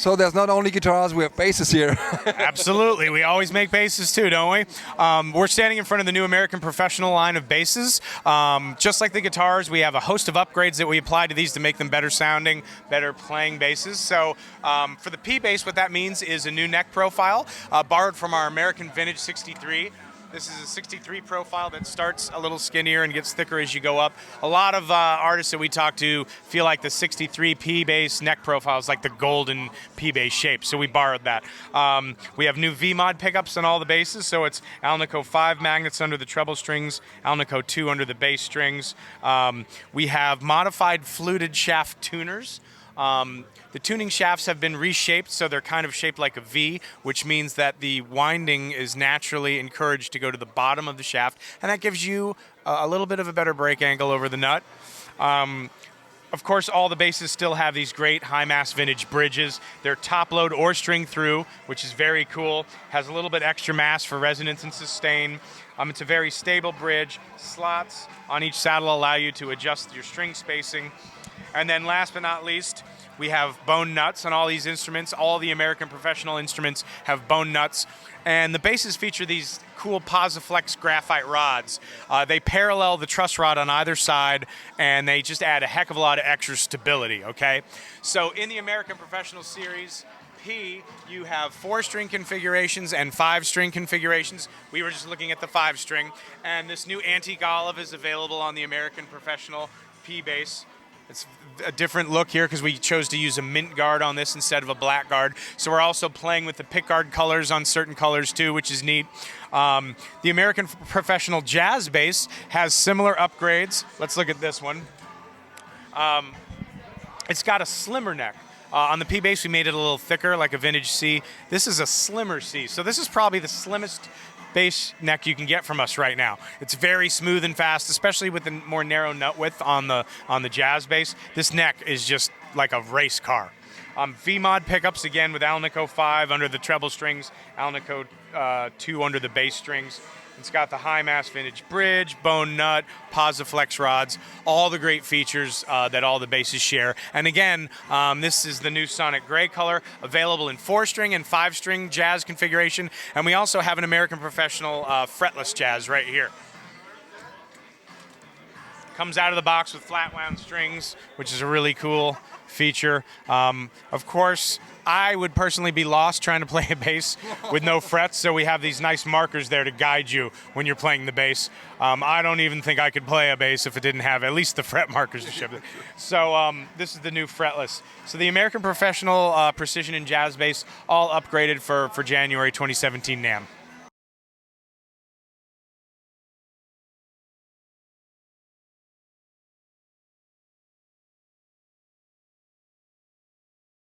So there's not only guitars, we have basses here. Absolutely. We always make basses too, don't we? We're standing in front of the new American Professional line of basses. Just like the guitars, we have a host of upgrades that we apply to these to make them better sounding, better playing basses. So for the P bass, what that means is a new neck profile, borrowed from our American Vintage 63. This is a 63 profile that starts a little skinnier and gets thicker as you go up. A lot of artists that we talk to feel like the 63 P bass neck profile is like the golden P bass shape, so we borrowed that. We have new V-mod pickups on all the basses, so it's Alnico 5 magnets under the treble strings, Alnico 2 under the bass strings. We have modified fluted shaft tuners. The tuning shafts have been reshaped, so they're kind of shaped like a V, which means that the winding is naturally encouraged to go to the bottom of the shaft, and that gives you a little bit of a better break angle over the nut. Of course, all the basses still have these great high-mass vintage bridges. They're top-load or string-through, which is very cool. Has a little bit extra mass for resonance and sustain. It's a very stable bridge. Slots on each saddle allow you to adjust your string spacing. And then last but not least, we have bone nuts on all these instruments. All the American Professional instruments have bone nuts. And the basses feature these cool Posiflex graphite rods. They parallel the truss rod on either side, and they just add a heck of a lot of extra stability, okay? So in the American Professional series, P, you have 4-string configurations and 5-string configurations. We were just looking at the 5-string. And this new antique olive is available on the American Professional P bass. It's a different look here because we chose to use a mint guard on this instead of a black guard. So we're also playing with the pick guard colors on certain colors too, which is neat. The American Professional Jazz bass has similar upgrades. Let's look at this one. It's got a slimmer neck. On the P bass, we made it a little thicker, like a vintage C. This is a slimmer C. So this is probably the slimmest bass neck you can get from us right now. It's very smooth and fast, especially with the more narrow nut width on the jazz bass. This neck is just like a race car. V-mod pickups again with Alnico 5 under the treble strings, Alnico 2 under the bass strings. It's got the high-mass vintage bridge, bone nut, Posiflex rods, all the great features that all the basses share. And again, this is the new Sonic Gray color, available in 4-string and 5-string jazz configuration. And we also have an American Professional fretless jazz right here. Comes out of the box with flat wound strings, which is a really cool feature. Of course, I would personally be lost trying to play a bass with no frets, so we have these nice markers there to guide you when you're playing the bass. I don't even think I could play a bass if it didn't have at least the fret markers to show it. So this is the new fretless. So the American Professional Precision and Jazz bass, all upgraded for January 2017 NAMM.